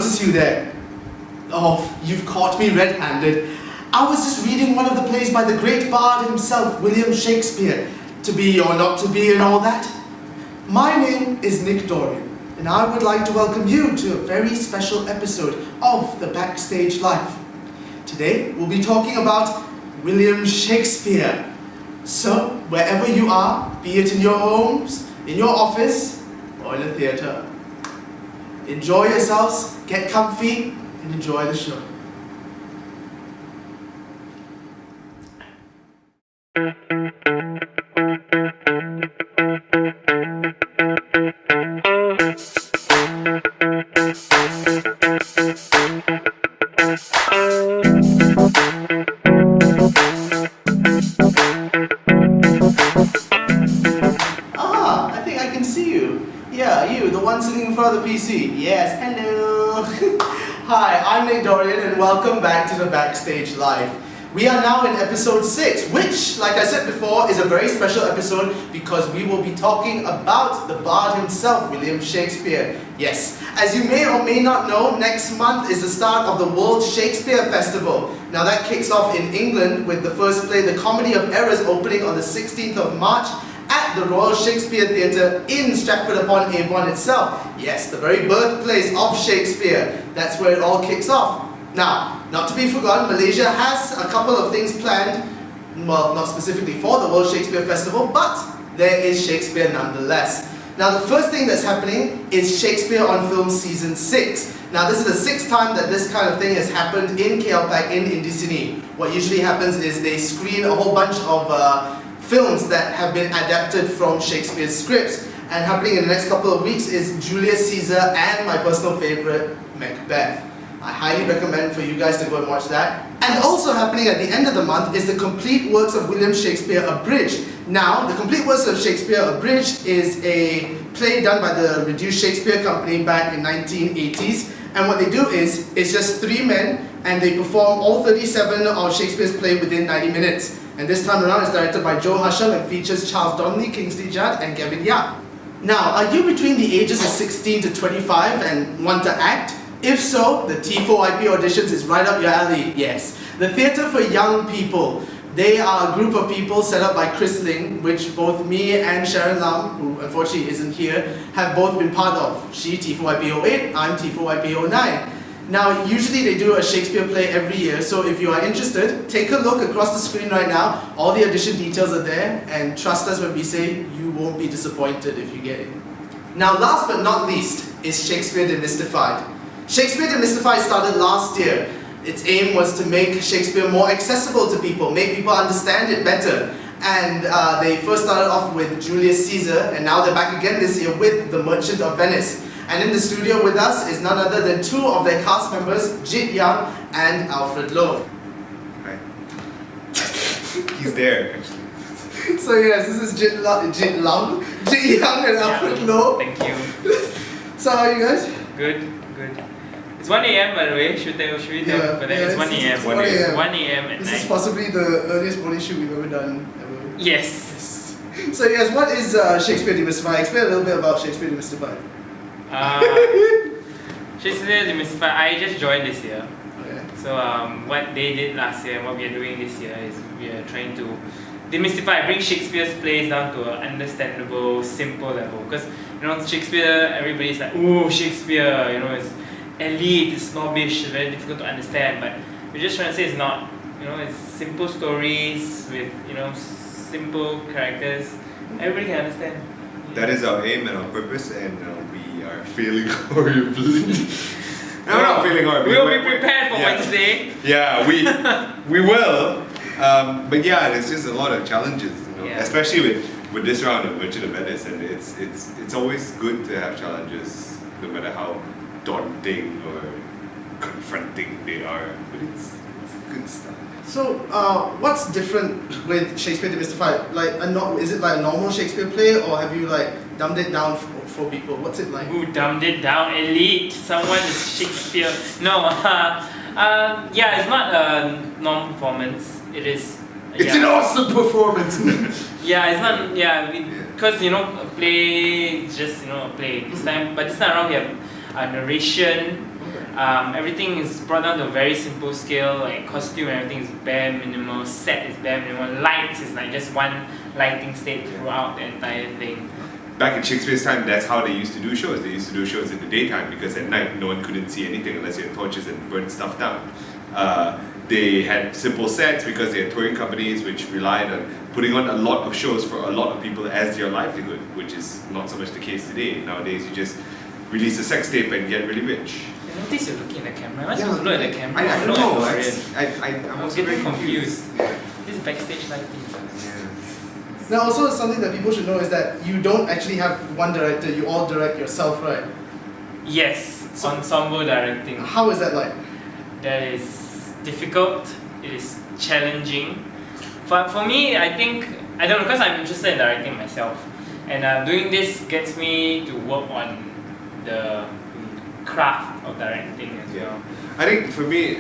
notice you there. Oh, you've caught me red-handed. I was just reading one of the plays by the great bard himself, William Shakespeare. To be or not to be and all that. My name is Nick Dorian, and I would like to welcome you to a very special episode of the Backstage Life. Today, we'll be talking about William Shakespeare. So, wherever you are, be it in your homes, in your office, or in a theatre, enjoy yourselves, get comfy, and enjoy the show. I think I can see you. Yeah, you, the one sitting in front of the PC. Yes, hello. Hi, I'm Nick Dorian and welcome back to the Backstage Live. We are now in episode 6, which, like I said before, is a very special episode because we will be talking about the bard himself, William Shakespeare. Yes, as you may or may not know, next month is the start of the World Shakespeare Festival. Now that kicks off in England with the first play, The Comedy of Errors, opening on the 16th of March at the Royal Shakespeare Theatre in Stratford-upon-Avon itself. Yes, the very birthplace of Shakespeare. That's where it all kicks off. Now, not to be forgotten, Malaysia has a couple of things planned, well, not specifically for the World Shakespeare Festival, but there is Shakespeare nonetheless. Now, the first thing that's happening is Shakespeare on Film Season 6. Now, this is the 6th time that this kind of thing has happened in KLPAC, in Indisini. What usually happens is they screen a whole bunch of films that have been adapted from Shakespeare's scripts. And happening in the next couple of weeks is Julius Caesar and my personal favourite, Macbeth. I highly recommend for you guys to go and watch that. And also happening at the end of the month is the Complete Works of William Shakespeare Abridged. Now, the Complete Works of Shakespeare Abridged is a play done by the Reduced Shakespeare Company back in 1980s. And what they do is, it's just 3 men and they perform all 37 of Shakespeare's play within 90 minutes. And this time around it's directed by Joe Hasham and features Charles Donnelly, Kingsley Judd and Gavin Yap. Now, are you between the ages of 16 to 25 and want to act? If so, the T4IP auditions is right up your alley, yes. The Theatre for Young People. They are a group of people set up by Chris Ling, which both me and Sharon Lam, who unfortunately isn't here, have both been part of. She T4IP 08, I'm T4IP 09. Now, usually they do a Shakespeare play every year, so if you are interested, take a look across the screen right now. All the audition details are there, and trust us when we say you won't be disappointed if you get it. Now, last but not least is Shakespeare Demystified. Shakespeare Demystified started last year. Its aim was to make Shakespeare more accessible to people, make people understand it better. And they first started off with Julius Caesar, and now they're back again this year with The Merchant of Venice. And in the studio with us is none other than 2 of their cast members, Jit Yang and Alfred Loh. Hi. He's there, actually. So yes, this is Jit Yang and Alfred Loh. Thank you. So how are you guys? Good. It's 1 a.m. by the way, should we tell but then it's 1 a.m. It's 1 a.m. 1 a.m. at This night. is possibly the earliest morning shoot we've ever done ever. Yes. So yes, what is Shakespeare Demystified? Explain a little bit about Shakespeare Demystified. Shakespeare Demystified, I just joined this year. Okay. So what they did last year and what we are doing this year is we are trying to demystify, bring Shakespeare's plays down to an understandable, simple level. Because Shakespeare, everybody's like, oh, Shakespeare, it's elite, it's snobbish, very difficult to understand. But we're just trying to say it's not. It's simple stories with simple characters. Everybody can understand. That is our aim and our purpose, and we are failing horribly. No, we're not failing horribly. We'll be prepared for Wednesday. Yeah, we will. But yeah, there's just a lot of challenges, especially with this round of Merchant of Venice, and it's always good to have challenges, no matter how daunting or confronting they are. But it's good stuff. So, what's different with Shakespeare Demystified? Is it like a normal Shakespeare play, or have you dumbed it down for people? What's it like? Who dumbed it down? Elite. Someone is Shakespeare. No. Yeah, it's not a normal performance. It is. It's an awesome performance. Yeah, it's not. Yeah, because a play is just a play. This time around we have a narration. Everything is brought down to a very simple scale, like costume, everything is bare minimal, set is bare minimal, lights is like just one lighting state throughout the entire thing. Back in Shakespeare's time, that's how they used to do shows. They used to do shows in the daytime because at night no one couldn't see anything unless you had torches and burned stuff down. They had simple sets because they had touring companies which relied on putting on a lot of shows for a lot of people as their livelihood, which is not so much the case today. Nowadays, you just release a sex tape and get really rich. I notice you're looking at the camera. Why supposed to look at the camera? I don't Look know. at Dorian. I'm I was also getting very confused. Yeah. This is backstage lighting. Now, also something that people should know is that you don't actually have one director. You all direct yourself, right? Yes, ensemble directing. How is that like? That is difficult. It is challenging. For me, I think I don't know because I'm interested in directing myself, and doing this gets me to work on the craft of directing as well. I think for me,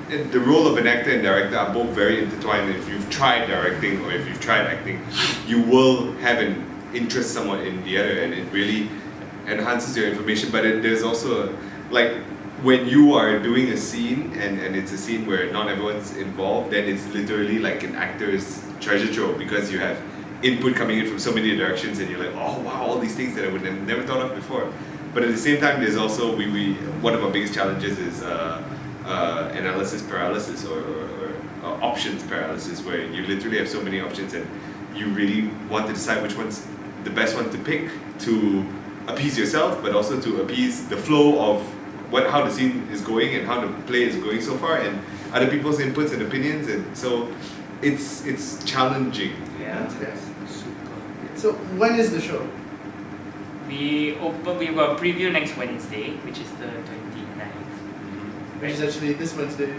the role of an actor and director are both very intertwined. If you've tried directing or if you've tried acting, you will have an interest somewhat in the other, and it really enhances your information. But there's also like when you are doing a scene and it's a scene where not everyone's involved, then it's literally like an actor's treasure trove because you have input coming in from so many directions and you're like, oh wow, all these things that I would have never thought of before. But at the same time, there's also we one of our biggest challenges is analysis paralysis or options paralysis, where you literally have so many options and you really want to decide which one's the best one to pick to appease yourself, but also to appease the flow of how the scene is going and how the play is going so far, and other people's inputs and opinions, and so it's challenging. Yeah. That's good. So when is the show? We've got a preview next Wednesday, which is the 29th. Which is actually this Wednesday.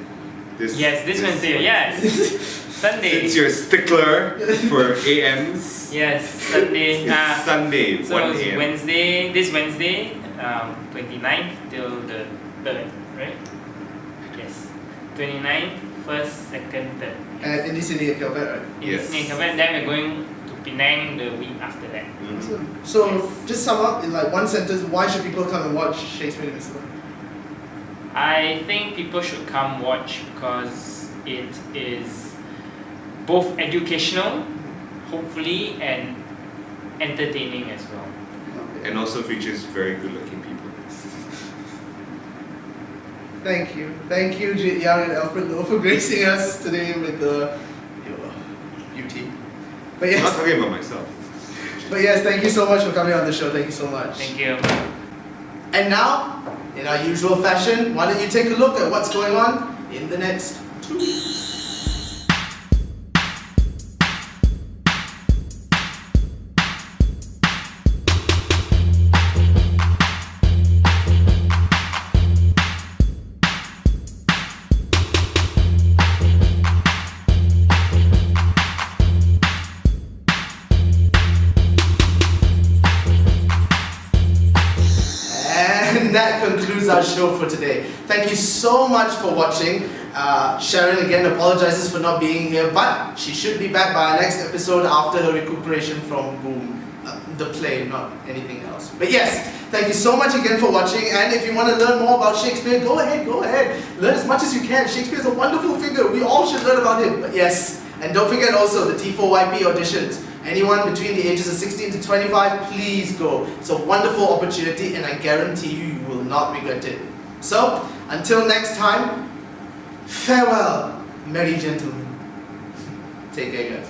This Wednesday, yes. Sunday. Since you're a stickler for AMs. Yes, Sunday. It's Sunday, So 1 it's AM. this Wednesday, 29th till the 3rd, right? Yes. 29th, 1st, 2nd, 3rd. And in the city at Calvet, right? Yes. Then we're going to Penang the week after that. So just sum up in like one sentence, why should people come and watch Shakespeare Demystified? I think people should come watch because it is both educational, hopefully, and entertaining as well. And also features very good looking people. Thank you, Jit Yang and Alfred Loh for gracing us today with your beauty. But I'm not yes, talking about myself. thank you so much for coming on the show. Thank you so much. Thank you. And now, in our usual fashion, why don't you take a look at what's going on in the next 2 weeks? And that concludes our show for today. Thank you so much for watching. Sharon again apologizes for not being here, but she should be back by our next episode after her recuperation from Boom. The play, not anything else. But yes, thank you so much again for watching, and if you want to learn more about Shakespeare, go ahead. Learn as much as you can. Shakespeare's a wonderful figure. We all should learn about him. But yes, and don't forget also the T4YP auditions. Anyone between the ages of 16 to 25, please go. It's a wonderful opportunity and I guarantee you will not regret it. So, until next time, farewell, merry gentlemen. Take care, guys.